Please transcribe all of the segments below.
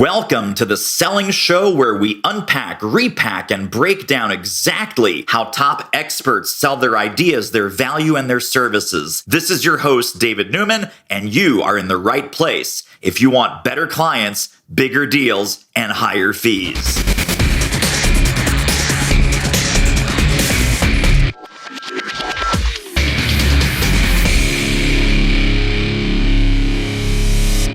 Welcome to the Selling Show, where we unpack, repack, and break down exactly how top experts sell their ideas, their value, and their services. This is your host, David Newman, and you are in the right place if you want better clients, bigger deals, and higher fees.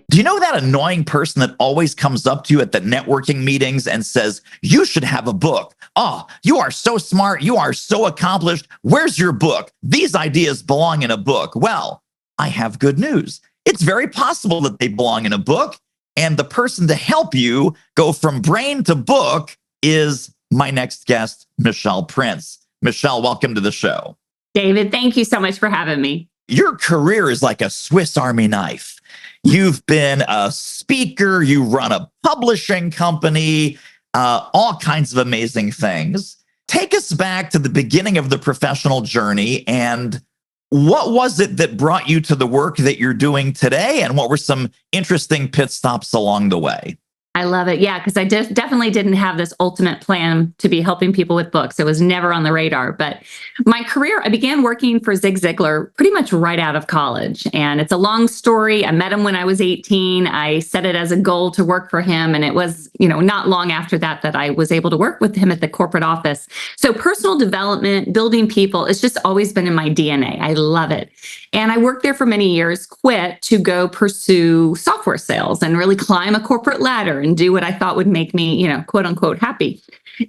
Do you know that annoying person that always comes up to you at the networking meetings and says, you should have a book? Oh, you are so smart. You are so accomplished. Where's your book? These ideas belong in a book. Well, I have good news. It's very possible that they belong in a book. And the person to help you go from brain to book is my next guest, Michelle Prince. Michelle, welcome to the show. David, thank you so much for having me. Your career is like a Swiss Army knife. You've been a speaker, you run a publishing company, all kinds of amazing things. Take us back to the beginning of the professional journey, and what was it that brought you to the work that you're doing today, and what were some interesting pit stops along the way? I love it. Yeah, because I definitely didn't have this ultimate plan to be helping people with books. It was never on the radar. But my career, I began working for Zig Ziglar pretty much right out of college. And it's a long story. I met him when I was 18. I set it as a goal to work for him. And it was, not long after that that I was able to work with him at the corporate office. So personal development, building people, it's just always been in my DNA. I love it. And I worked there for many years, quit to go pursue software sales and really climb a corporate ladder and do what I thought would make me, quote unquote, happy.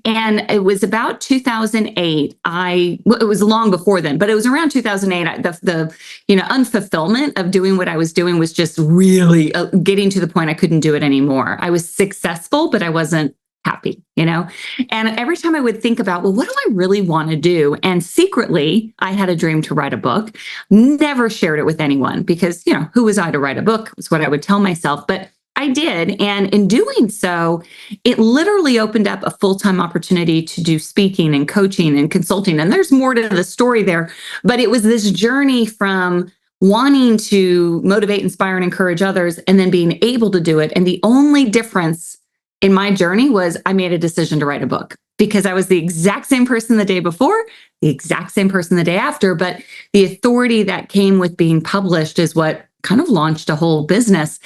And it was about 2008. It was long before then, but it was around 2008. The unfulfillment of doing what I was doing was just really getting to the point I couldn't do it anymore. I was successful, but I wasn't happy, And every time I would think about, well, what do I really want to do? And secretly, I had a dream to write a book. Never shared it with anyone because, who was I to write a book? Was what I would tell myself. But I did. And in doing so, it literally opened up a full-time opportunity to do speaking and coaching and consulting. And there's more to the story there. But it was this journey from wanting to motivate, inspire, and encourage others, and then being able to do it. And the only difference in my journey was I made a decision to write a book because I was the exact same person the day before, the exact same person the day after. But the authority that came with being published is what kind of launched a whole business.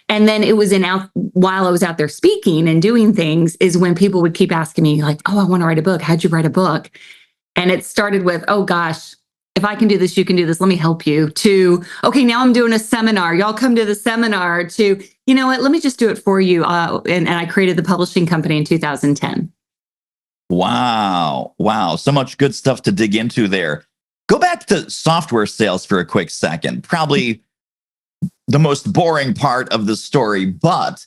And then it was while I was out there speaking and doing things is when people would keep asking me like, oh, I want to write a book. How'd you write a book? And it started with, oh gosh, if I can do this, you can do this. Let me help you. To, okay, now I'm doing a seminar. Y'all come to the seminar. To, you know what, let me just do it for you. And I created the publishing company in 2010. Wow. So much good stuff to dig into there. Go back to software sales for a quick second. Probably the most boring part of the story, but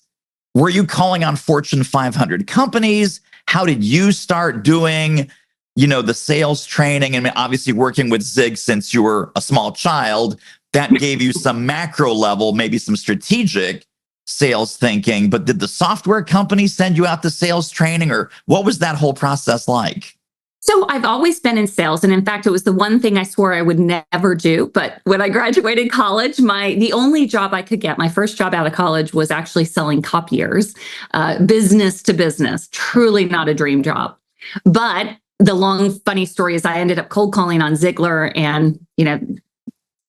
were you calling on Fortune 500 companies? How did you start doing, the sales training? And obviously working with Zig since you were a small child, that gave you some macro level, maybe some strategic sales thinking. But did the software company send you out to sales training, or what was that whole process like? So I've always been in sales. And in fact, it was the one thing I swore I would never do. But when I graduated college, the only job I could get, my first job out of college was actually selling copiers, business to business, truly not a dream job. But the long, funny story is I ended up cold calling on Ziglar and,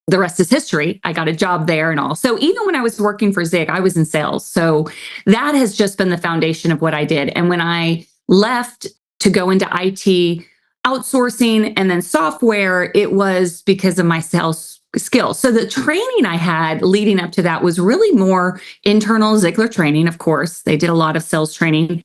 the rest is history. I got a job there and all. So even when I was working for Zig, I was in sales. So that has just been the foundation of what I did. And when I left to go into IT, outsourcing, and then software, it was because of my sales skills. So the training I had leading up to that was really more internal Ziglar training. Of course, they did a lot of sales training.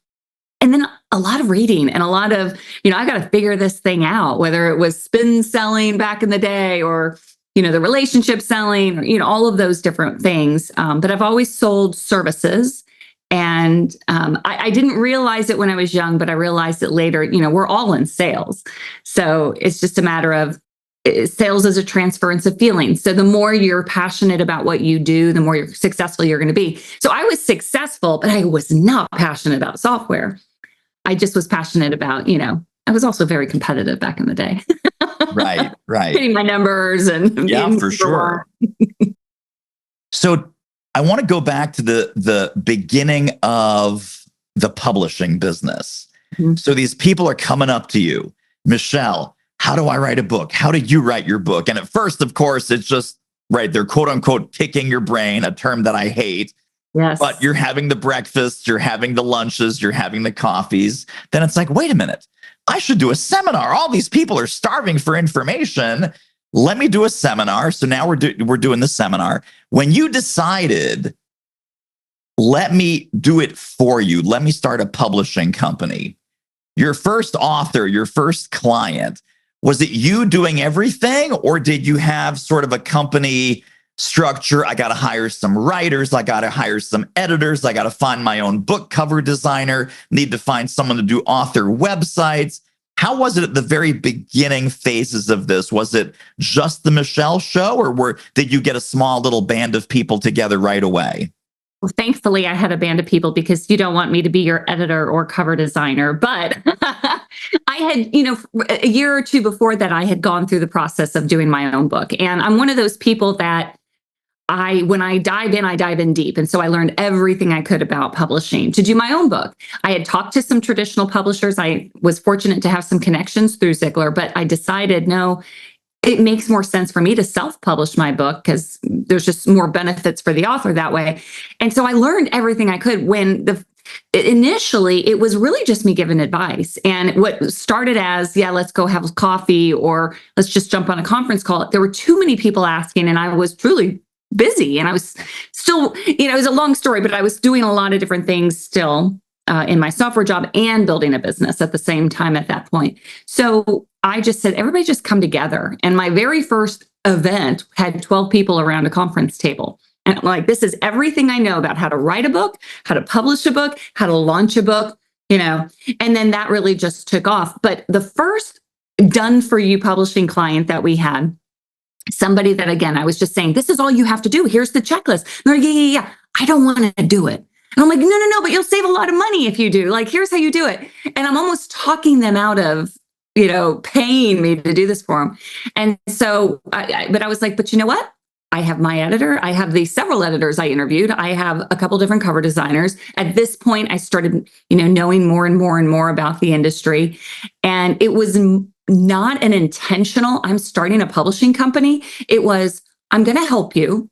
And then a lot of reading and a lot of, I got to figure this thing out, whether it was spin selling back in the day or, the relationship selling, or, all of those different things. But I've always sold services. And I didn't realize it when I was young, but I realized it later. We're all in sales. So it's just a matter of sales is a transference of feelings. So the more you're passionate about what you do, the more successful you're going to be. So I was successful, but I was not passionate about software. I just was passionate about, I was also very competitive back in the day. Right. Hitting my numbers and yeah, for sure. So I want to go back to the beginning of the publishing business. Mhm. So these people are coming up to you, Michelle, how do I write a book? How did you write your book? And at first, of course, it's just, right, they're quote unquote picking your brain, a term that I hate. Yes. But you're having the breakfasts, you're having the lunches, you're having the coffees. Then it's like, wait a minute, I should do a seminar. All these people are starving for information. Let me do a seminar. So now we're doing the seminar. When you decided, let me do it for you, let me start a publishing company, your first author, your first client, was it you doing everything, or did you have sort of a company structure? I got to hire some writers, I got to hire some editors, I got to find my own book cover designer, need to find someone to do author websites. How was it at the very beginning phases of this? Was it just the Michelle show, or did you get a small little band of people together right away? Well, thankfully, I had a band of people, because you don't want me to be your editor or cover designer. But I had, a year or two before that, I had gone through the process of doing my own book. And I'm one of those people that when I dive in, I dive in deep. And so I learned everything I could about publishing to do my own book. I had talked to some traditional publishers. I was fortunate to have some connections through Ziglar, but I decided, no, it makes more sense for me to self-publish my book, because there's just more benefits for the author that way. And so I learned everything I could. Initially, it was really just me giving advice. And what started as, yeah, let's go have coffee, or let's just jump on a conference call, there were too many people asking, and I was truly busy. And I was still, it was a long story, but I was doing a lot of different things still in my software job and building a business at the same time at that point. So I just said, everybody just come together. And my very first event had 12 people around a conference table. And I'm like, this is everything I know about how to write a book, how to publish a book, how to launch a book, and then that really just took off. But the first done for you publishing client that we had, somebody that, again, I was just saying, this is all you have to do. Here's the checklist. And they're like, yeah. I don't want to do it. And I'm like, no, but you'll save a lot of money if you do. Like, here's how you do it. And I'm almost talking them out of, paying me to do this for them. And so, but I was like, but you know what? I have my editor. I have the several editors I interviewed. I have a couple different cover designers. At this point, I started, knowing more and more and more about the industry. And it was not an intentional, I'm starting a publishing company. It was, I'm going to help you,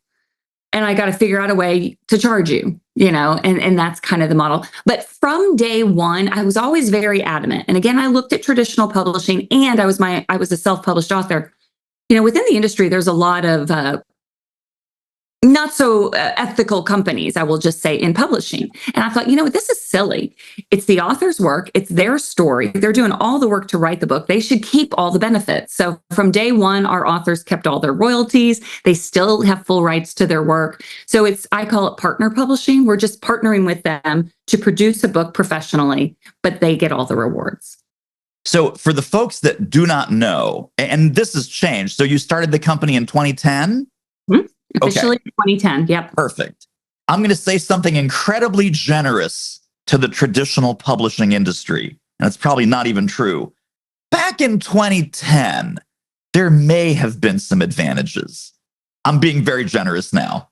and I got to figure out a way to charge you, and that's kind of the model. But from day one, I was always very adamant. And again, I looked at traditional publishing, and I was a self-published author. Within the industry, there's a lot of not so ethical companies, I will just say, in publishing. And I thought, this is silly. It's the author's work. It's their story. They're doing all the work to write the book. They should keep all the benefits. So from day one, our authors kept all their royalties. They still have full rights to their work. So I call it partner publishing. We're just partnering with them to produce a book professionally, but they get all the rewards. So for the folks that do not know, and this has changed, so you started the company in 2010? Mm-hmm. Officially, okay. 2010. Yep. Perfect. I'm going to say something incredibly generous to the traditional publishing industry, and it's probably not even true. Back in 2010, there may have been some advantages. I'm being very generous now.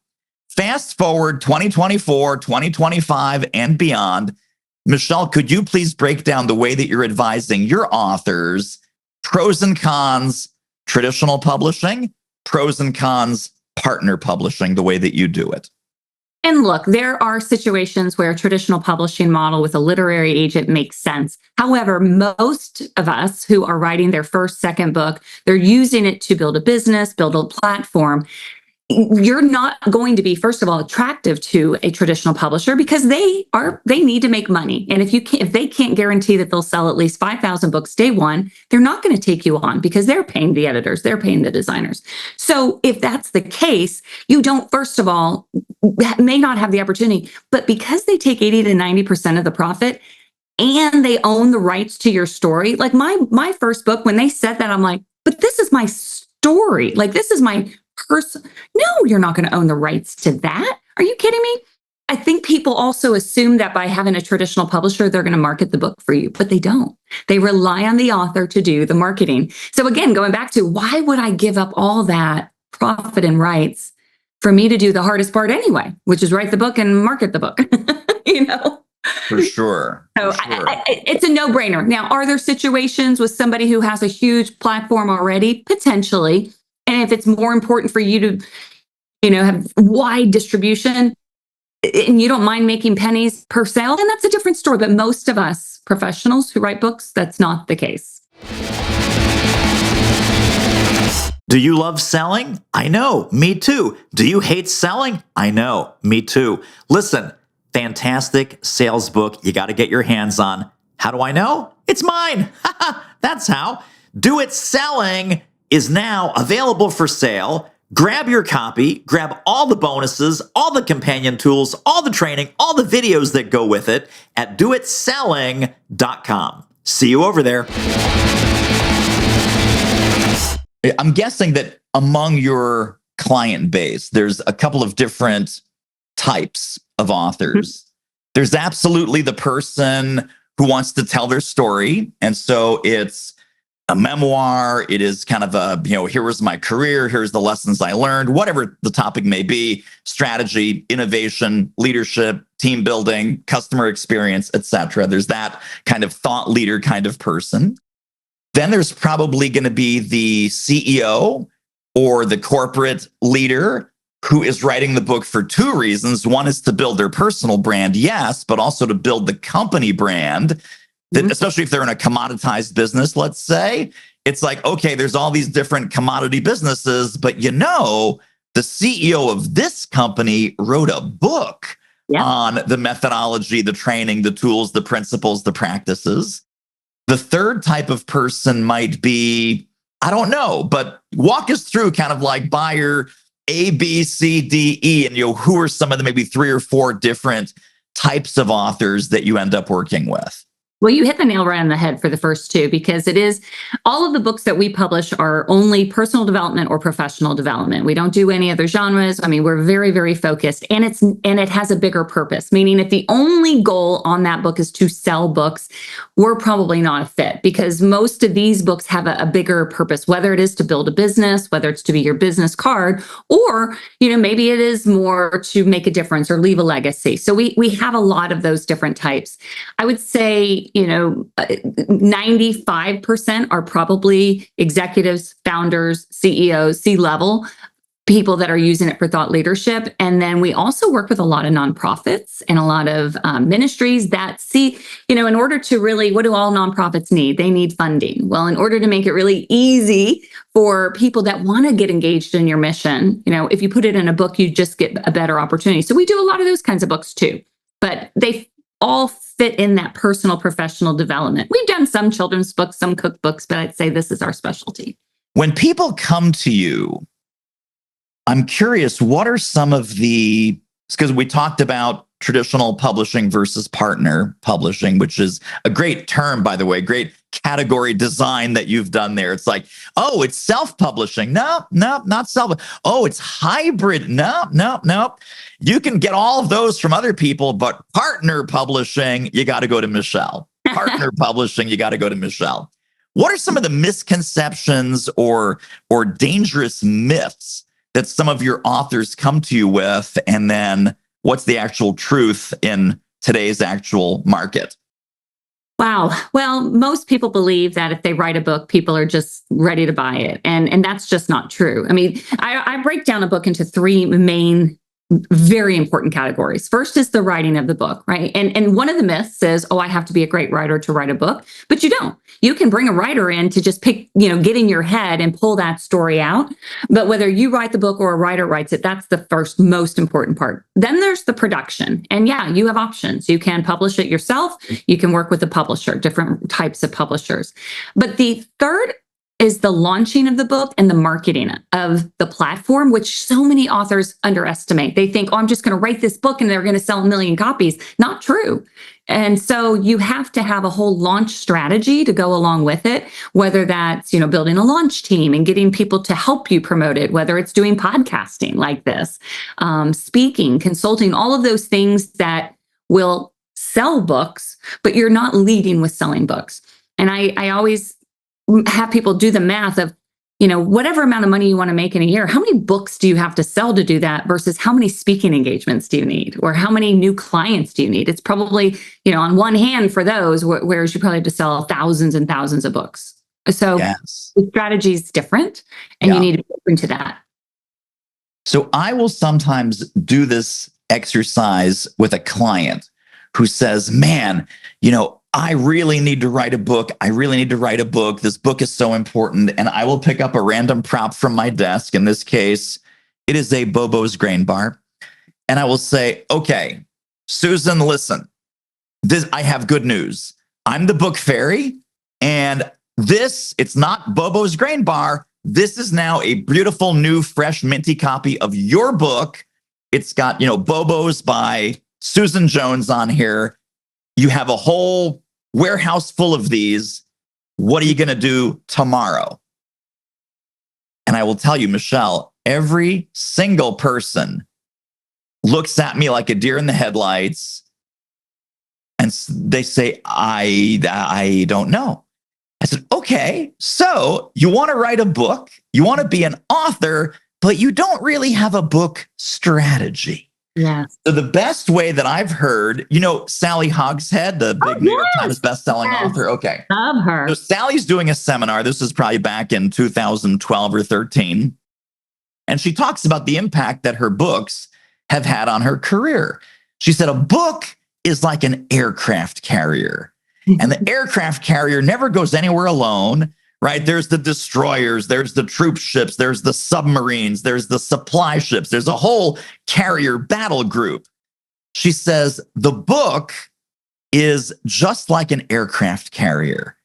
Fast forward 2024, 2025, and beyond. Michelle, could you please break down the way that you're advising your authors, pros and cons, traditional publishing, pros and cons, partner publishing, the way that you do it? And look, there are situations where a traditional publishing model with a literary agent makes sense. However, most of us who are writing their first, second book, they're using it to build a business, build a platform. You're not going to be, first of all, attractive to a traditional publisher, because they need to make money. And if they can't guarantee that they'll sell at least 5,000 books day one, they're not going to take you on, because they're paying the editors, they're paying the designers. So if that's the case, you don't, first of all, may not have the opportunity, but because they take 80 to 90% of the profit and they own the rights to your story. Like my first book, when they said that, I'm like, but this is my story. Like, this is my person. No, you're not going to own the rights to that. Are you kidding me? I think people also assume that by having a traditional publisher, they're going to market the book for you, but they don't. They rely on the author to do the marketing. So again, going back to, why would I give up all that profit and rights for me to do the hardest part anyway, which is write the book and market the book, you know? For sure. So For sure. it's a no-brainer. Now, are there situations with somebody who has a huge platform already? Potentially. And if it's more important for you to, have wide distribution and you don't mind making pennies per sale, then that's a different story. But most of us professionals who write books, that's not the case. Do you love selling? I know, me too. Do you hate selling? I know, me too. Listen, fantastic sales book you got to get your hands on. How do I know? It's mine. That's how. Do It Selling is now available for sale. Grab your copy, grab all the bonuses, all the companion tools, all the training, all the videos that go with it at doitselling.com. See you over there. I'm guessing that among your client base, there's a couple of different types of authors. There's absolutely the person who wants to tell their story. And so it's a memoir. It is kind of a, here was my career. Here's the lessons I learned, whatever the topic may be, strategy, innovation, leadership, team building, customer experience, etc. There's that kind of thought leader kind of person. Then there's probably going to be the CEO or the corporate leader who is writing the book for two reasons. One is to build their personal brand, yes, but also to build the company brand, that, especially if they're in a commoditized business, let's say. It's like, okay, there's all these different commodity businesses, but the CEO of this company wrote a book on the methodology, the training, the tools, the principles, the practices. The third type of person might be, I don't know, but walk us through kind of like buyer A, B, C, D, E, and who are some of the maybe 3 or 4 different types of authors that you end up working with? Well, you hit the nail right on the head for the first two, because it is all of the books that we publish are only personal development or professional development. We don't do any other genres. I mean, we're very, very focused, and it has a bigger purpose, meaning if the only goal on that book is to sell books, we're probably not a fit, because most of these books have a bigger purpose, whether it is to build a business, whether it's to be your business card, or, maybe it is more to make a difference or leave a legacy. So we have a lot of those different types. I would say, 95% are probably executives, founders, CEOs, C-level people that are using it for thought leadership. And then we also work with a lot of nonprofits and a lot of ministries that see, in order to really, what do all nonprofits need? They need funding. Well, in order to make it really easy for people that want to get engaged in your mission, if you put it in a book, you just get a better opportunity. So we do a lot of those kinds of books too, but they all fit in that personal professional development. We've done some children's books, some cookbooks, but I'd say this is our specialty. When people come to you, I'm curious, what are some of because we talked about traditional publishing versus partner publishing, which is a great term, by the way, great category design that you've done there. It's like, oh, it's self-publishing. No, not self. Oh, it's hybrid. No. You can get all of those from other people, but partner publishing, you got to go to Michelle. Partner publishing, you got to go to Michelle. What are some of the misconceptions or dangerous myths that some of your authors come to you with? And then what's the actual truth in today's actual market? Wow. Well, most people believe that if they write a book, people are just ready to buy it. And that's just not true. I mean, I break down a book into 3 main, very important categories. First is the writing of the book, right? And one of the myths is, I have to be a great writer to write a book, but you don't. You can bring a writer in to just pick, get in your head and pull that story out. But whether you write the book or a writer writes it, that's the first most important part. Then there's the production. And you have options. You can publish it yourself. You can work with a publisher, different types of publishers. But the third is the launching of the book and the marketing of the platform, which so many authors underestimate. They think, I'm just going to write this book and they're going to sell 1 million copies. Not true. And so you have to have a whole launch strategy to go along with it, whether that's, building a launch team and getting people to help you promote it, whether it's doing podcasting like this, speaking, consulting, all of those things that will sell books, but you're not leading with selling books. And I always have people do the math of whatever amount of money you want to make in a year, how many books do you have to sell to do that versus how many speaking engagements do you need or how many new clients do you need? It's probably, on one hand for those, whereas you probably have to sell thousands and thousands of books. So Yes. the strategy is different and you need to be open to that. So I will sometimes do this exercise with a client who says, man, I really need to write a book. I really need to write a book. This book is so important. And I will pick up a random prop from my desk. In this case, it is a Bobo's grain bar. And I will say, okay, Susan, listen, I have good news. I'm the book fairy. And it's not Bobo's grain bar. This is now a beautiful, new, fresh, minty copy of your book. It's got, Bobo's by Susan Jones on here. You have a whole warehouse full of these. What are you going to do tomorrow? And I will tell you, Michelle, every single person looks at me like a deer in the headlights. And they say, I don't know. I said, okay, so you want to write a book, you want to be an author, but you don't really have a book strategy. Yeah. So the best way that I've heard, Sally Hogshead, the big New York Times bestselling author. Okay. Love her. So Sally's doing a seminar. This is probably back in 2012 or 13. And she talks about the impact that her books have had on her career. She said, a book is like an aircraft carrier. And the aircraft carrier never goes anywhere alone, right? There's the destroyers, there's the troop ships, there's the submarines, there's the supply ships, there's a whole carrier battle group. She says, the book is just like an aircraft carrier,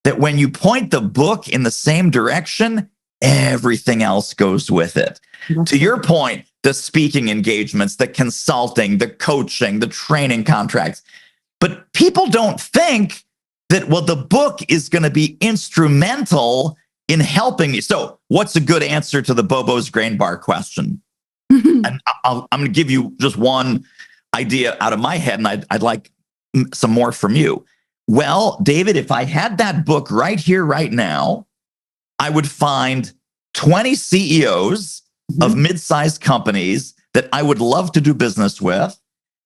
that when you point the book in the same direction, everything else goes with it. To your point, the speaking engagements, the consulting, the coaching, the training contracts. But people don't think that, the book is going to be instrumental in helping you. So what's a good answer to the Bobo's grain bar question? And I'm going to give you just one idea out of my head, and I'd like some more from you. Well, David, if I had that book right here, right now, I would find 20 CEOs of mid-sized companies that I would love to do business with.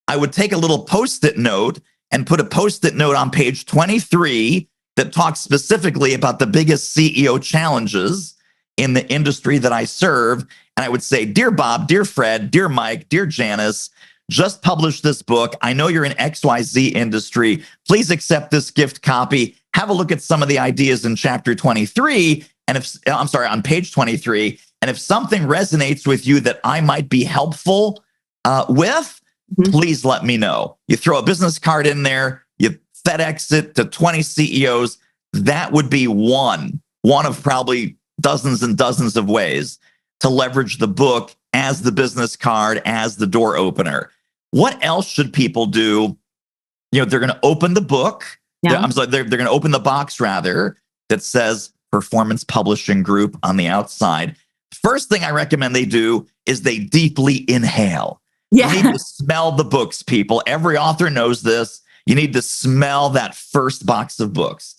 I would take a little Post-it note and put a Post-it note on page 23 that talks specifically about the biggest CEO challenges in the industry that I serve. And I would say, dear Bob, dear Fred, dear Mike, dear Janice, just published this book. I know you're in XYZ industry. Please accept this gift copy. Have a look at some of the ideas in chapter 23. And on page 23. And if something resonates with you that I might be helpful with, please let me know. You throw a business card in there, you FedEx it to 20 CEOs. That would be one of probably dozens and dozens of ways to leverage the book as the business card, as the door opener. What else should people do? They're going to open the book. Yeah. They're going to open the box rather that says Performance Publishing Group on the outside. First thing I recommend they do is they deeply inhale. Yeah. You need to smell the books, people. Every author knows this. You need to smell that first box of books.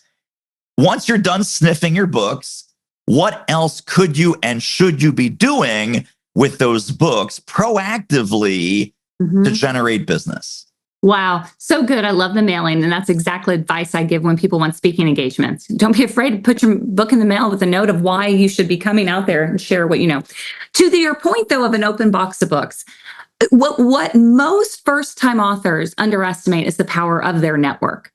Once you're done sniffing your books, what else could you and should you be doing with those books proactively to generate business? Wow. So good. I love the mailing. And that's exactly advice I give when people want speaking engagements. Don't be afraid to put your book in the mail with a note of why you should be coming out there and share what you know. To your point, though, of an open box of books, what most first-time authors underestimate is the power of their network.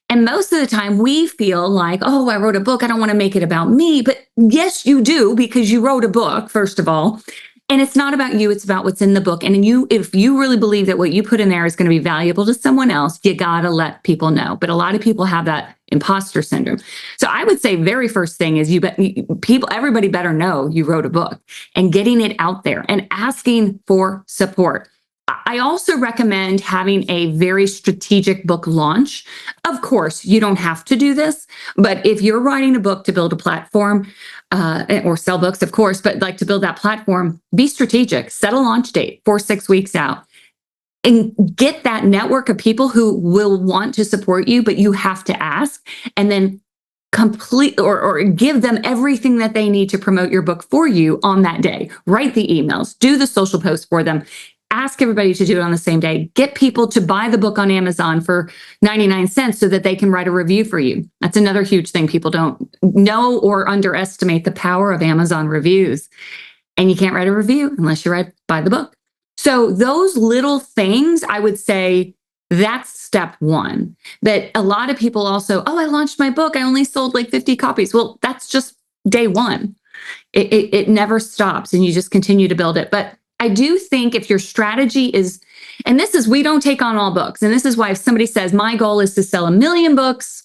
And most of the time we feel like, oh, I wrote a book, I don't want to make it about me. But yes, you do, because you wrote a book, first of all. And it's not about you, it's about what's in the book. And if you really believe that what you put in there is going to be valuable to someone else, you got to let people know. But a lot of people have that imposter syndrome. So I would say very first thing is everybody better know you wrote a book, and getting it out there and asking for support. I also recommend having a very strategic book launch. Of course, you don't have to do this, but if you're writing a book to build a platform, or sell books, of course, but like to build that platform, be strategic, set a launch date 4-6 weeks out, and get that network of people who will want to support you, but you have to ask, and then complete or give them everything that they need to promote your book for you on that day. Write the emails, do the social posts for them, ask everybody to do it on the same day, get people to buy the book on Amazon for 99 cents so that they can write a review for you. That's another huge thing. People don't know or underestimate the power of Amazon reviews. And you can't write a review unless you buy the book. So those little things, I would say, that's step one. But a lot of people also, I launched my book, I only sold like 50 copies. Well, that's just day one. It never stops, and you just continue to build it. But I do think if your strategy is, and this is, we don't take on all books. And this is why if somebody says, my goal is to sell 1 million books,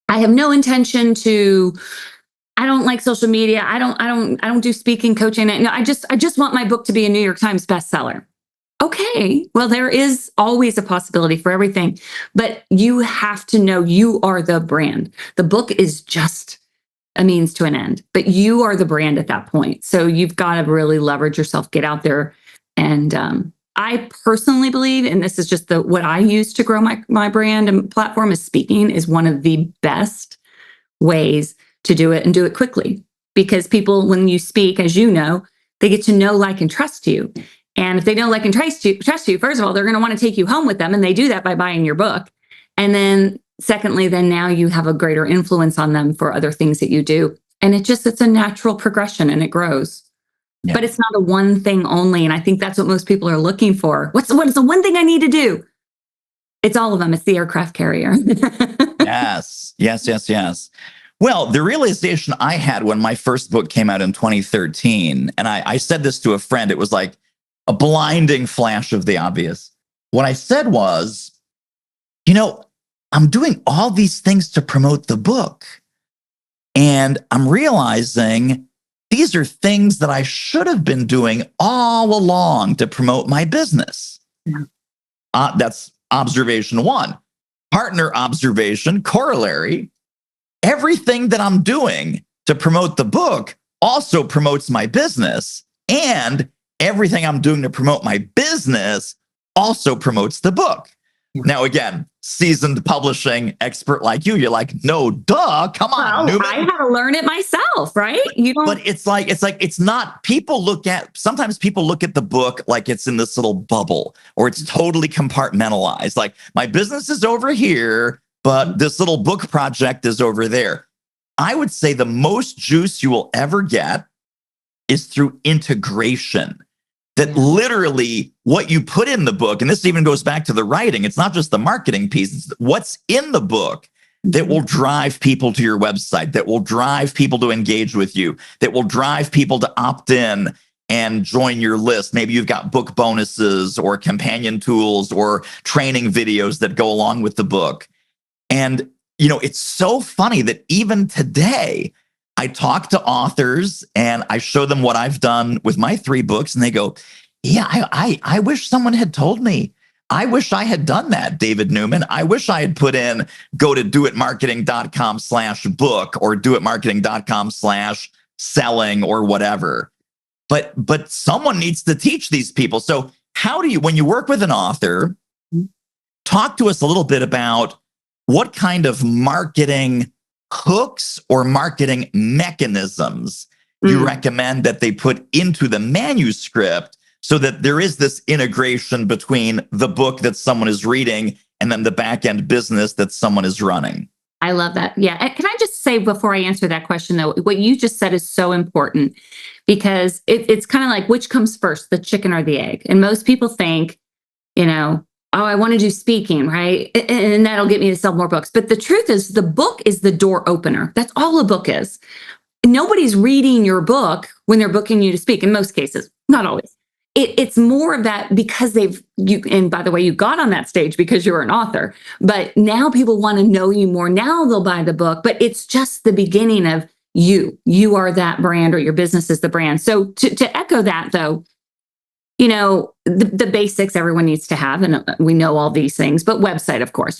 I have no intention to, I don't like social media. I don't do speaking, coaching. No, I just want my book to be a New York Times bestseller. Okay, well, there is always a possibility for everything, but you have to know you are the brand. The book is just a means to an end, but you are the brand at that point. So you've got to really leverage yourself, get out there. And I personally believe, and this is just what I use to grow my brand and platform, is speaking is one of the best ways to do it, and do it quickly. Because people, when you speak, as you know, they get to know, like, and trust you. And if they don't like and trust you, first of all, they're going to want to take you home with them. And they do that by buying your book. And then secondly, then now you have a greater influence on them for other things that you do. And it's a natural progression, and it grows. Yeah. But it's not a one thing only. And I think that's what most people are looking for. What's the one thing I need to do? It's all of them. It's the aircraft carrier. Yes. Well, the realization I had when my first book came out in 2013, and I said this to a friend, it was like a blinding flash of the obvious. What I said was, I'm doing all these things to promote the book, and I'm realizing these are things that I should have been doing all along to promote my business. Yeah. That's observation one. Partner observation, corollary. Everything that I'm doing to promote the book also promotes my business, and everything I'm doing to promote my business also promotes the book. Now, again, seasoned publishing expert like you're like, no, duh, come on, Newman. I had to learn it myself, right? But it's not, sometimes people look at the book like it's in this little bubble, or it's totally compartmentalized. Like, my business is over here, but this little book project is over there. I would say the most juice you will ever get is through integration. That literally what you put in the book, and this even goes back to the writing, it's not just the marketing piece, it's what's in the book that will drive people to your website, that will drive people to engage with you, that will drive people to opt in and join your list. Maybe you've got book bonuses or companion tools or training videos that go along with the book. And, it's so funny that even today, I talk to authors and I show them what I've done with my 3 books, and they go, yeah, I wish someone had told me. I wish I had done that, David Newman. I wish I had put in, go to doitmarketing.com/book or doitmarketing.com/selling or whatever. But someone needs to teach these people. So how do you, when you work with an author, talk to us a little bit about what kind of marketing hooks or marketing mechanisms you recommend that they put into the manuscript so that there is this integration between the book that someone is reading and then the back-end business that someone is running. I love that. Yeah. Can I just say before I answer that question, though, what you just said is so important, because it's kind of like, which comes first, the chicken or the egg? And most people think, I want to do speaking, right? And that'll get me to sell more books. But the truth is, the book is the door opener. That's all a book is. Nobody's reading your book when they're booking you to speak, in most cases, not always. It's more of that because and by the way, you got on that stage because you were an author, but now people want to know you more. Now they'll buy the book, but it's just the beginning of you are that brand, or your business is the brand. So to echo that, though, the basics everyone needs to have, and we know all these things, but website, of course,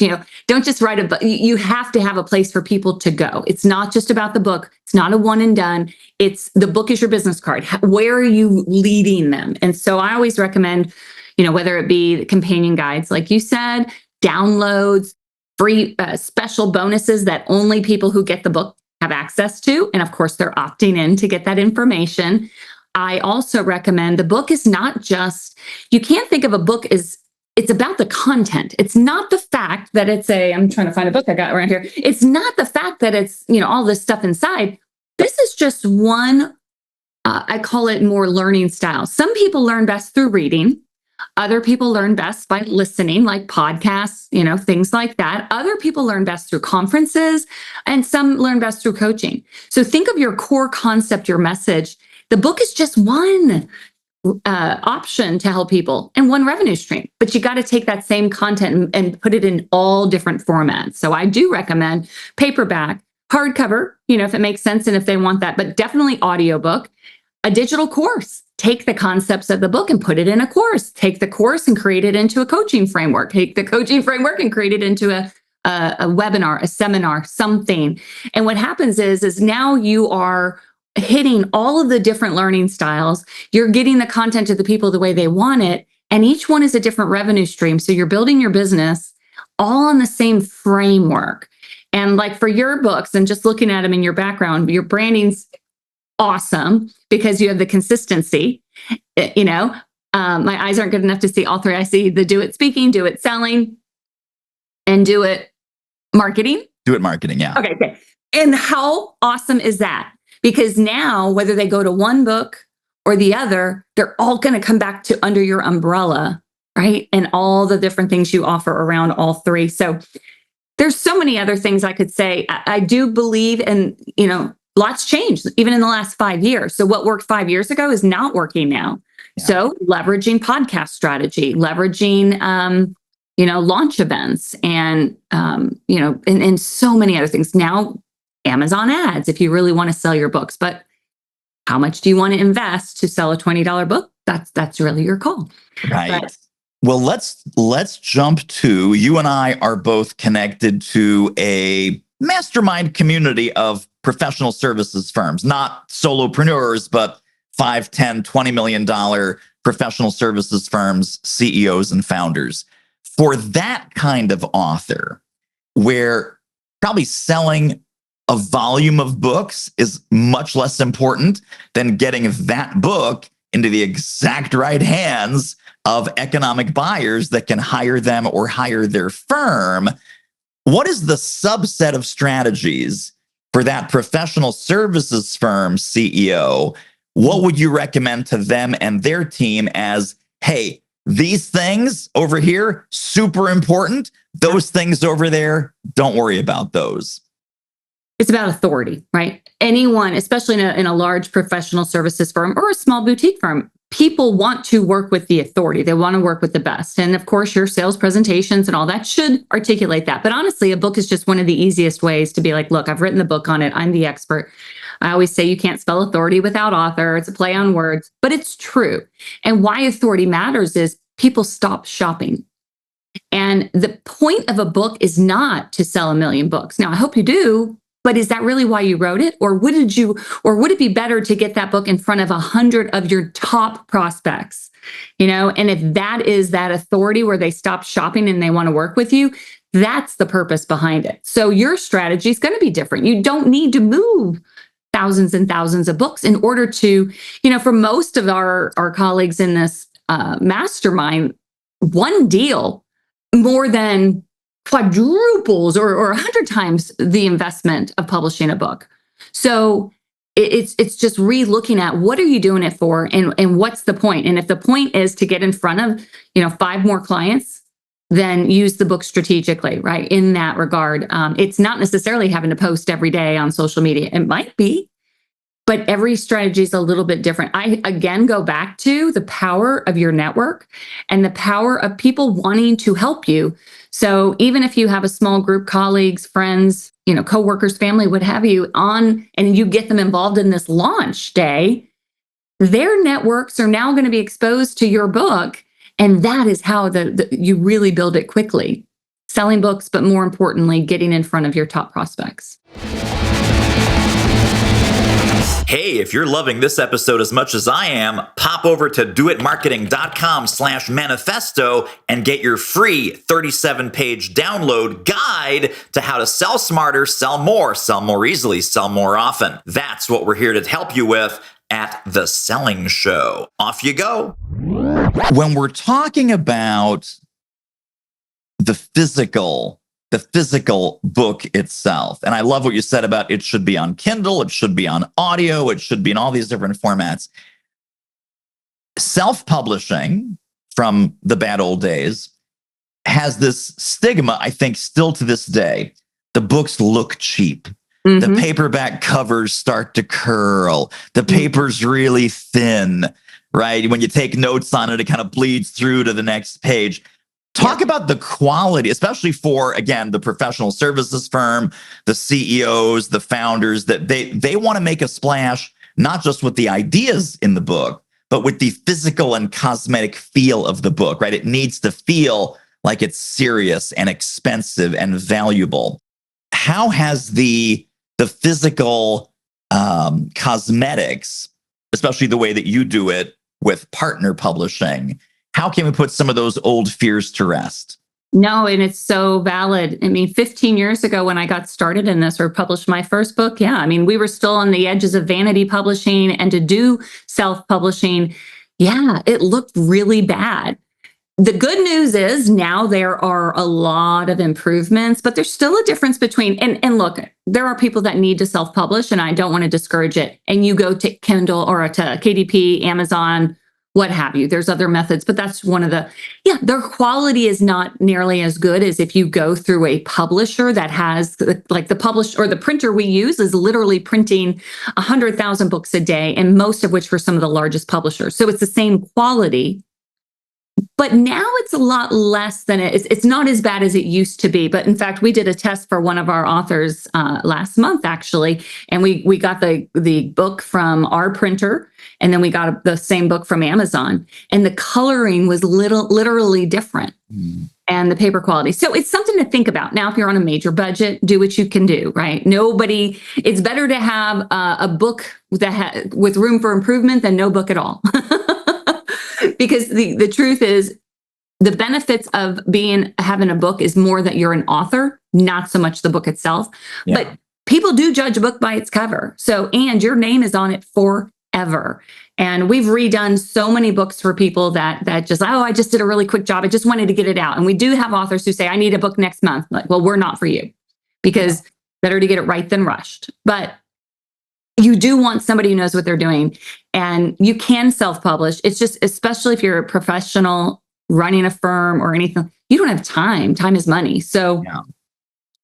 don't just write a book. You have to have a place for people to go. It's not just about the book. It's not a one and done. It's the book is your business card. Where are you leading them? And so I always recommend, whether it be the companion guides, like you said, downloads, free special bonuses that only people who get the book have access to. And of course, they're opting in to get that information. I also recommend the book is not just, you can't think of a book as, it's about the content. It's not the fact that it's I'm trying to find a book I got around here. It's not the fact that it's, all this stuff inside. This is just one, I call it more learning style. Some people learn best through reading. Other people learn best by listening, like podcasts, things like that. Other people learn best through conferences, and some learn best through coaching. So think of your core concept, your message. The book is just one option to help people and one revenue stream, but you got to take that same content and put it in all different formats. So I do recommend paperback, hardcover, if it makes sense and if they want that, but definitely audiobook, a digital course. Take the concepts of the book and put it in a course. Take the course and create it into a coaching framework. Take the coaching framework and create it into a webinar, a seminar, something. And what happens is now you are hitting all of the different learning styles. You're getting the content to the people the way they want it. And each one is a different revenue stream. So you're building your business all on the same framework. And like for your books, and just looking at them in your background, your branding's awesome because you have the consistency. My eyes aren't good enough to see all three. I see the do it speaking, do it selling, and do it marketing. Do it marketing, yeah. Okay. And how awesome is that? Because now, whether they go to one book or the other, they're all going to come back to under your umbrella, right? And all the different things you offer around all three. So there's so many other things I could say. I do believe, and lots changed even in the last 5 years. So what worked 5 years ago is not working now. Yeah. So leveraging podcast strategy, leveraging, launch events and so many other things. Now, Amazon ads, if you really want to sell your books, but how much do you want to invest to sell a $20 book? That's really your call. Right. But, well, let's jump to, you and I are both connected to a mastermind community of professional services firms, not solopreneurs, but $5, $10, $20 million professional services firms, CEOs and founders. For that kind of author, where probably selling a volume of books is much less important than getting that book into the exact right hands of economic buyers that can hire them or hire their firm. What is the subset of strategies for that professional services firm CEO? What would you recommend to them and their team as, hey, these things over here, super important. Those things over there, don't worry about those. It's about authority, right? Anyone, especially in a large professional services firm or a small boutique firm, people want to work with the authority. They want to work with the best. And of course, your sales presentations and all that should articulate that. But honestly, a book is just one of the easiest ways to be like, look, I've written the book on it. I'm the expert. I always say you can't spell authority without author. It's a play on words, but it's true. And why authority matters is people stop shopping. And the point of a book is not to sell 1 million books. Now, I hope you do. But is that really why you wrote it? Or would it be better to get that book in front of 100 of your top prospects? And if that is that authority where they stop shopping and they want to work with you, that's the purpose behind it. So your strategy is going to be different. You don't need to move thousands and thousands of books in order to, for most of our colleagues in this mastermind, one deal more than quadruples or 100 times the investment of publishing a book. So it's just re-looking at what are you doing it for and what's the point? And if the point is to get in front of, 5 more clients, then use the book strategically, right? In that regard, it's not necessarily having to post every day on social media. It might be, but every strategy is a little bit different. I, again, go back to the power of your network and the power of people wanting to help you. So even if you have a small group, colleagues, friends, coworkers, family, what have you on, and you get them involved in this launch day, their networks are now going to be exposed to your book. And that is how you really build it quickly. Selling books, but more importantly, getting in front of your top prospects. Hey, if you're loving this episode as much as I am, pop over to doitmarketing.com/manifesto and get your free 37-page download guide to how to sell smarter, sell more easily, sell more often. That's what we're here to help you with at The Selling Show. Off you go. When we're talking about the physical book itself, and I love what you said about it should be on Kindle, it should be on audio, it should be in all these different formats. Self-publishing from the bad old days has this stigma, I think, still to this day. The books look cheap. The paperback covers start to curl. The paper's really thin, right? When you take notes on it, it kind of bleeds through to the next page. Talk about the quality, especially for, again, the professional services firm, the CEOs, the founders, that they want to make a splash, not just with the ideas in the book, but with the physical and cosmetic feel of the book, right? It needs to feel like it's serious and expensive and valuable. How has the physical cosmetics, especially the way that you do it with partner publishing, how can we put some of those old fears to rest? No, and it's so valid. I mean, 15 years ago when I got started in this or published my first book, we were still on the edges of vanity publishing, and to do self-publishing, it looked really bad. The good news is now there are a lot of improvements, but there's still a difference between, and look, there are people that need to self-publish, and I don't want to discourage it. And you go to Kindle or to KDP, Amazon, what have you. There's other methods, but that's one of their quality is not nearly as good as if you go through a publisher that has, like the publisher or the printer we use is literally printing 100,000 books a day, and most of which for some of the largest publishers. So it's the same quality. But now it's a lot less than it's not as bad as it used to be. But in fact, we did a test for one of our authors last month, actually. And we got the book from our printer, and then we got the same book from Amazon. And the coloring was literally different. And the paper quality. So it's something to think about. Now, if you're on a major budget, do what you can do, right? It's better to have a book with room for improvement than no book at all. Because the truth is, the benefits of having a book is more that you're an author, not so much the book itself. Yeah. But people do judge a book by its cover. And your name is on it forever. And we've redone so many books for people that just, I just did a really quick job. I just wanted to get it out. And we do have authors who say, I need a book next month. Like, well, we're not for you, because better to get it right than rushed. But you do want somebody who knows what they're doing, and you can self-publish. It's just, especially if you're a professional running a firm or anything, you don't have time. Time is money. So a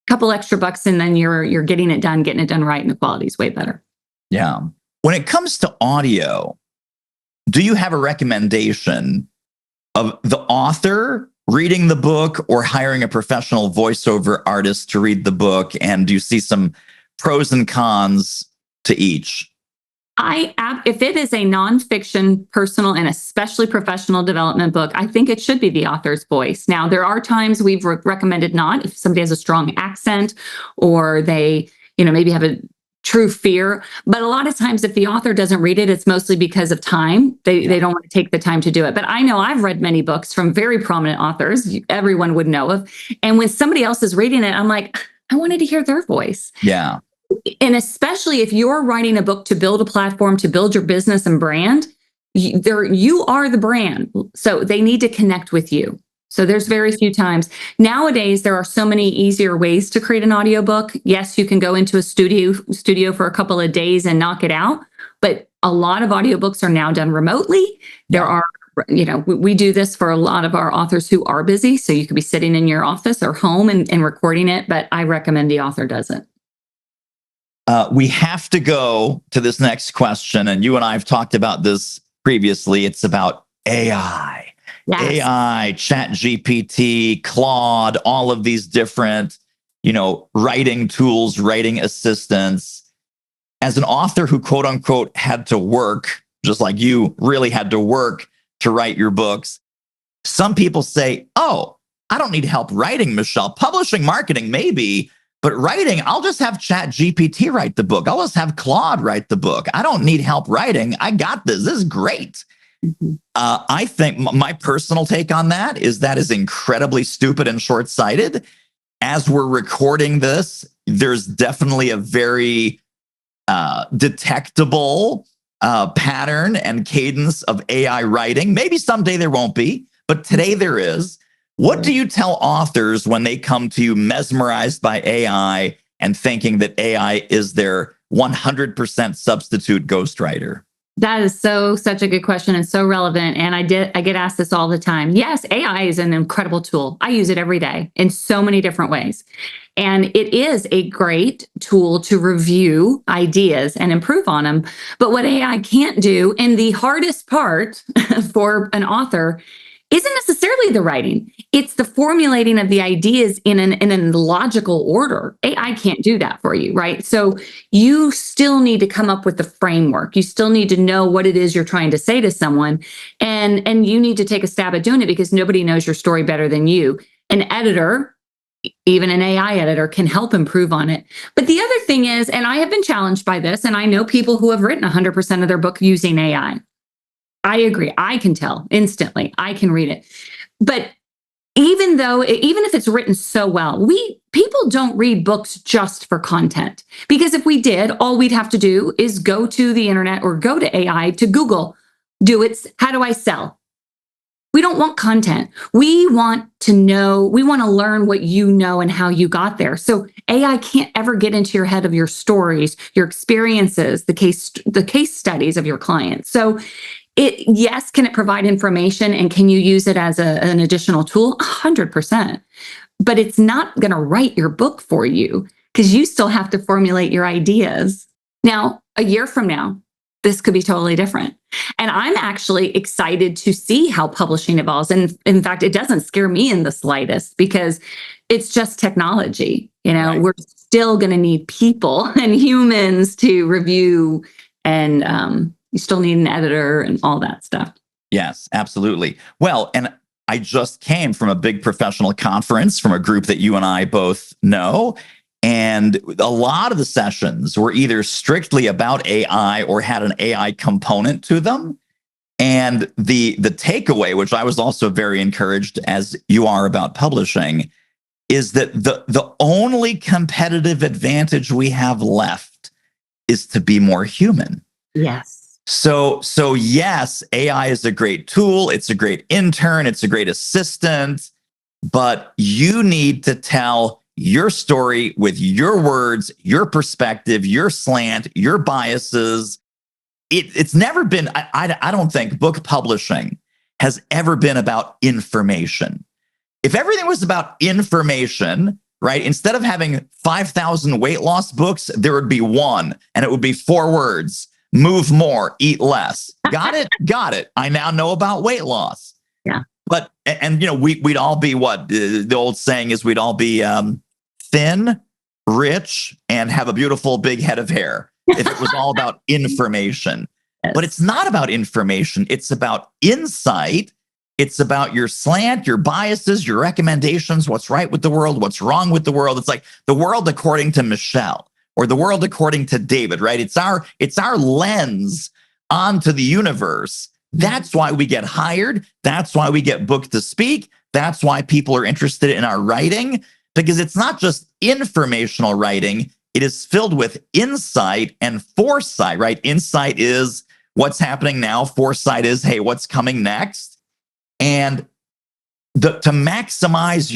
couple extra bucks, and then you're getting it done right, and the quality is way better. Yeah. When it comes to audio, do you have a recommendation of the author reading the book or hiring a professional voiceover artist to read the book? And do you see some pros and cons to each? If it is a nonfiction, personal, and especially professional development book, I think it should be the author's voice. Now, there are times we've recommended not, if somebody has a strong accent or they, maybe have a true fear. But a lot of times if the author doesn't read it, it's mostly because of time. They don't want to take the time to do it. But I know I've read many books from very prominent authors everyone would know of. And when somebody else is reading it, I'm like, I wanted to hear their voice. Yeah. And especially if you're writing a book to build a platform, to build your business and brand, you are the brand. So they need to connect with you. So there's very few times. Nowadays, there are so many easier ways to create an audiobook. Yes, you can go into a studio for a couple of days and knock it out. But a lot of audiobooks are now done remotely. There are, we do this for a lot of our authors who are busy. So you could be sitting in your office or home and recording it. But I recommend the author does it. We have to go to this next question. And you and I have talked about this previously. It's about AI. Yes. AI, ChatGPT, Claude, all of these different, writing tools, writing assistants. As an author who, quote unquote, had to work, just like you really had to work to write your books, some people say, oh, I don't need help writing, Michelle. Publishing, marketing, maybe, But writing, I'll just have Chat GPT write the book. I'll just have Claude write the book. I don't need help writing. I got this. This is great. I think my personal take on that is incredibly stupid and short-sighted. As we're recording this, there's definitely a very detectable pattern and cadence of AI writing. Maybe someday there won't be, but today there is. What do you tell authors when they come to you mesmerized by AI and thinking that AI is their 100% substitute ghostwriter? That is such a good question and so relevant. And I get asked this all the time. Yes, AI is an incredible tool. I use it every day in so many different ways. And it is a great tool to review ideas and improve on them. But what AI can't do, and the hardest part for an author, isn't necessarily the writing. It's the formulating of the ideas in a logical order. AI can't do that for you, right? So you still need to come up with the framework. You still need to know what it is you're trying to say to someone. And you need to take a stab at doing it because nobody knows your story better than you. An editor, even an AI editor, can help improve on it. But the other thing is, and I have been challenged by this, and I know people who have written 100% of their book using AI. I agree. I can tell instantly. I can read it. But even if it's written so well, people don't read books just for content. Because if we did, all we'd have to do is go to the internet or go to AI to Google, how do I sell? We don't want content. We want to know, we want to learn what you know and how you got there. So AI can't ever get into your head of your stories, your experiences, the case studies of your clients. So yes, can it provide information and can you use it as an additional tool? 100%. But it's not going to write your book for you because you still have to formulate your ideas. Now, a year from now, this could be totally different. And I'm actually excited to see how publishing evolves. And in fact, it doesn't scare me in the slightest because it's just technology. Right. We're still going to need people and humans to review, and you still need an editor and all that stuff. Yes, absolutely. Well, and I just came from a big professional conference from a group that you and I both know. And a lot of the sessions were either strictly about AI or had an AI component to them. And the takeaway, which I was also very encouraged as you are about publishing, is that the only competitive advantage we have left is to be more human. Yes. So yes, AI is a great tool. It's a great intern. It's a great assistant. But you need to tell your story with your words, your perspective, your slant, your biases. It's never been, I don't think book publishing has ever been about information. If everything was about information, right, instead of having 5,000 weight loss books, there would be one, and it would be 4 words: move more, eat less. Got it? Got it. I now know about weight loss. Yeah. But, and we'd all be what? The old saying is we'd all be thin, rich, and have a beautiful big head of hair if it was all about information. Yes. But it's not about information. It's about insight. It's about your slant, your biases, your recommendations, what's right with the world, what's wrong with the world. It's like the world according to Michelle or the world according to David, right? It's our lens onto the universe. That's why we get hired. That's why we get booked to speak. That's why people are interested in our writing, because it's not just informational writing. It is filled with insight and foresight, right? Insight is what's happening now. Foresight is, hey, what's coming next? And to maximize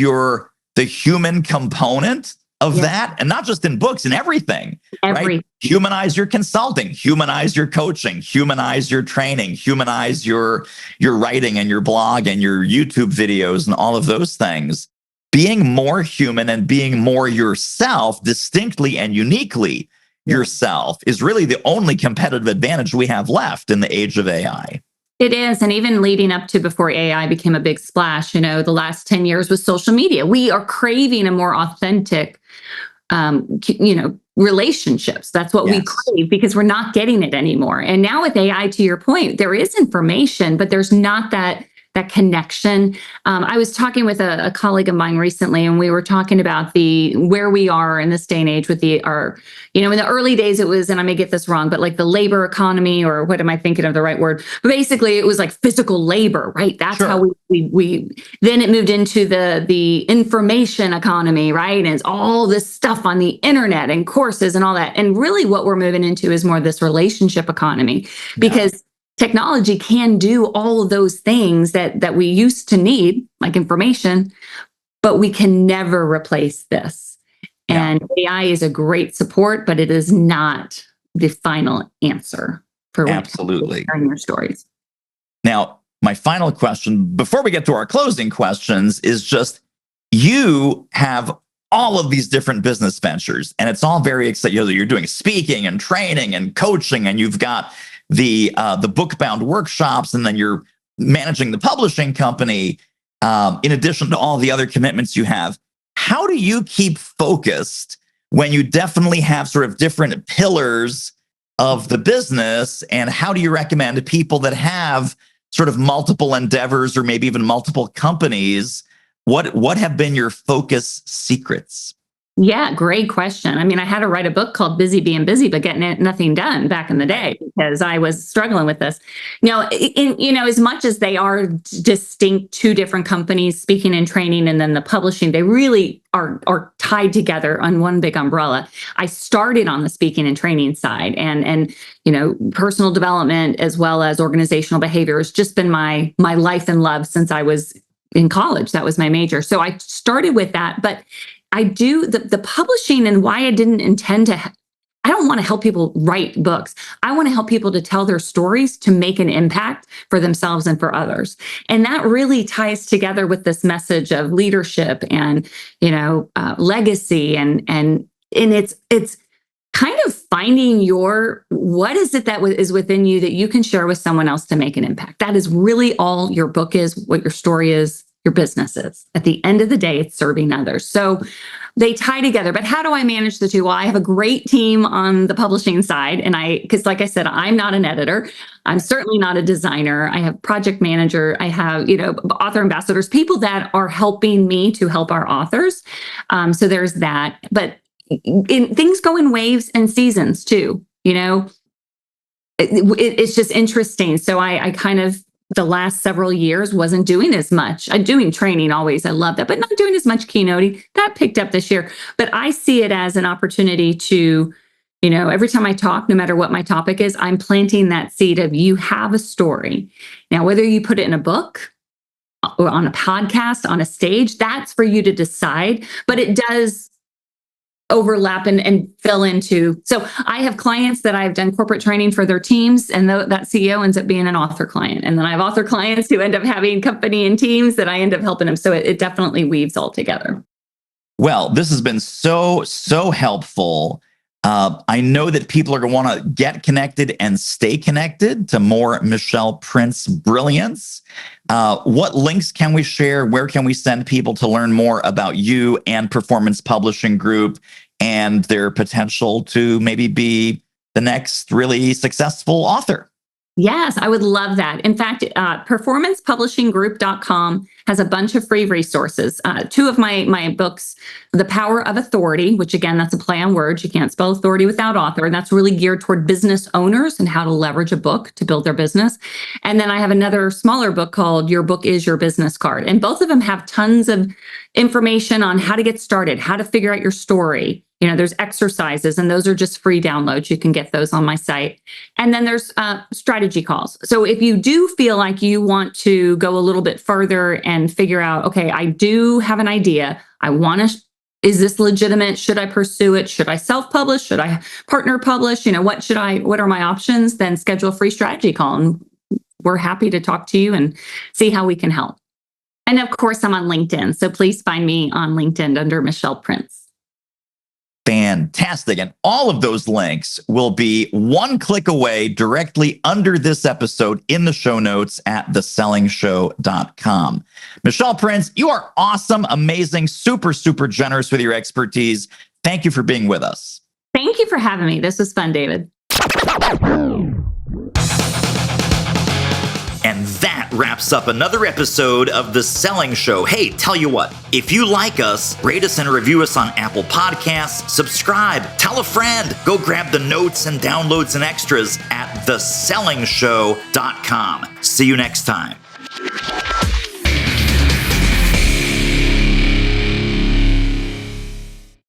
the human component of that, and not just in books, in everything, right? Humanize your consulting, humanize your coaching, humanize your training, humanize your writing and your blog and your YouTube videos and all of those things. Being more human and being more yourself, distinctly and uniquely yourself, is really the only competitive advantage we have left in the age of AI. It is. And even leading up to before AI became a big splash, the last 10 years with social media, we are craving a more authentic, relationships. That's what we crave because we're not getting it anymore. And now with AI, to your point, there is information, but there's not that that connection. I was talking with a colleague of mine recently, and we were talking about where we are in this day and age with in the early days it was, and I may get this wrong, but like the labor economy, or what am I thinking of the right word? But basically it was like physical labor, right? That's Sure. how we then it moved into the information economy, right? And it's all this stuff on the internet and courses and all that. And really what we're moving into is more this relationship economy, because technology can do all of those things that we used to need, like information, but we can never replace this. And AI is a great support, but it is not the final answer for Absolutely. sharing your stories. Now, my final question before we get to our closing questions is just, you have all of these different business ventures, and it's all very exciting. You're doing speaking and training and coaching, and you've got the book-bound workshops, and then you're managing the publishing company, in addition to all the other commitments you have. How do you keep focused when you definitely have sort of different pillars of the business? And how do you recommend to people that have sort of multiple endeavors, or maybe even multiple companies, what have been your focus secrets? Yeah, great question. I mean, I had to write a book called Busy Being Busy, but Getting Nothing Done back in the day, because I was struggling with this. Now, as much as they are distinct two different companies, speaking and training, and then the publishing, they really are tied together on one big umbrella. I started on the speaking and training side, and personal development as well as organizational behavior has just been my life and love since I was in college. That was my major. So I started with that, but I do the publishing, and why I didn't intend to, I don't want to help people write books. I want to help people to tell their stories to make an impact for themselves and for others. And that really ties together with this message of leadership and, legacy. And it's kind of finding what is it that is within you that you can share with someone else to make an impact. That is really all your book is, what your story is, your business is. At the end of the day, it's serving others. So they tie together. But how do I manage the two? Well, I have a great team on the publishing side. And because like I said, I'm not an editor. I'm certainly not a designer. I have project manager. I have, author ambassadors, people that are helping me to help our authors. So there's that. But things go in waves and seasons too. It's just interesting. So I kind of, the last several years, wasn't doing as much. I'm doing training always. I love that, but not doing as much keynoting. That picked up this year. But I see it as an opportunity to, every time I talk, no matter what my topic is, I'm planting that seed of, you have a story. Now, whether you put it in a book or on a podcast, on a stage, that's for you to decide. But it does overlap and fill into. So I have clients that I've done corporate training for their teams, and that CEO ends up being an author client. And then I have author clients who end up having company and teams that I end up helping them. So it definitely weaves all together. Well, this has been so helpful. I know that people are going to want to get connected and stay connected to more Michelle Prince brilliance. What links can we share? Where can we send people to learn more about you and Performance Publishing Group and their potential to maybe be the next really successful author? Yes, I would love that. In fact, performancepublishinggroup.com has a bunch of free resources. Two of my books, The Power of Authority, which again, that's a play on words. You can't spell authority without author. And that's really geared toward business owners and how to leverage a book to build their business. And then I have another smaller book called Your Book is Your Business Card. And both of them have tons of information on how to get started, how to figure out your story. There's exercises, and those are just free downloads. You can get those on my site. And then there's strategy calls. So if you do feel like you want to go a little bit further and figure out, okay, I do have an idea. I want to, is this legitimate? Should I pursue it? Should I self-publish? Should I partner publish? What are my options? Then schedule a free strategy call, and we're happy to talk to you and see how we can help. And of course, I'm on LinkedIn. So please find me on LinkedIn under Michelle Prince. Fantastic. And all of those links will be one click away directly under this episode in the show notes at thesellingshow.com. Michelle Prince, you are awesome, amazing, super generous with your expertise. Thank you for being with us. Thank you for having me. This was fun, David. And that wraps up another episode of The Selling Show. Hey, tell you what, if you like us, rate us and review us on Apple Podcasts, subscribe, tell a friend, go grab the notes and downloads and extras at thesellingshow.com. See you next time.